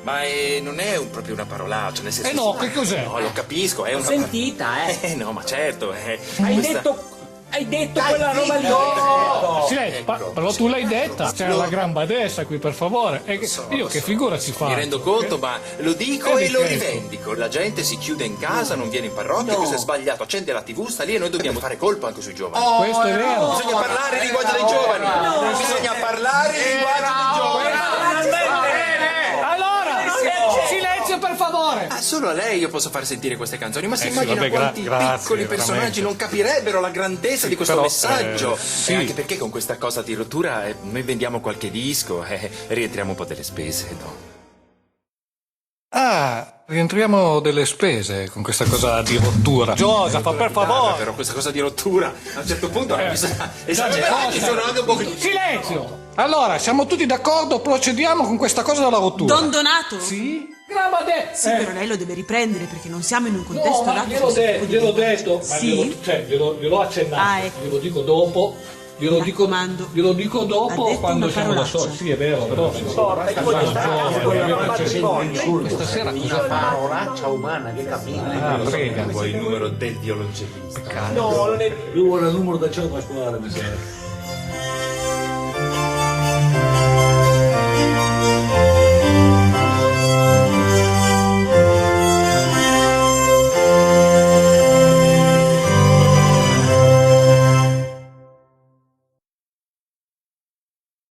Ma non è proprio una parolaccia, nel senso... no, che cos'è? No, lo capisco, è una... Sentita, no, ma certo, Hai detto quella roba lì. Silenzio, però tu l'hai detta. C'è la gran badessa qui, per favore. Io che figura ci faccio? Mi rendo conto, ma lo dico e lo rivendico. La gente si chiude in casa, non viene in parrocchia, questo è sbagliato. Accende la TV, sta lì e noi dobbiamo fare colpo anche sui giovani. Questo è vero. Bisogna parlare il linguaggio dei giovani. Bisogna parlare il linguaggio dei giovani. Allora, silenzio per favore. Solo a lei io posso far sentire queste canzoni, ma si sì, immagina vabbè, quanti grazie, piccoli personaggi veramente. non capirebbero la grandezza di questo però, messaggio. sì. E anche perché con questa cosa di rottura noi vendiamo qualche disco e rientriamo un po' delle spese, no? Rientriamo delle spese con questa cosa di rottura. Giosaffa, per favore. Però questa cosa di rottura a un certo punto bisogna esagerare, sono anche un po'... Silenzio. Allora, siamo tutti d'accordo, procediamo con questa cosa della rottura. Don Donato? Sì? Gran badessa. Sì, però lei lo deve riprendere perché non siamo in un contesto No, ma gliel'ho detto. Ma Sì? gliel'ho accennato. Ecco. Glielo dico dopo. Glielo dico dopo Ha detto quando una siamo da parolaccia. soli. Sì, è vero, però questa sera cosa fa? Parolaccia umana, che capire? Prega. Vuoi il numero del violoncellista? No, non è... Lui vuole il numero da ciò da scuola, mi sa.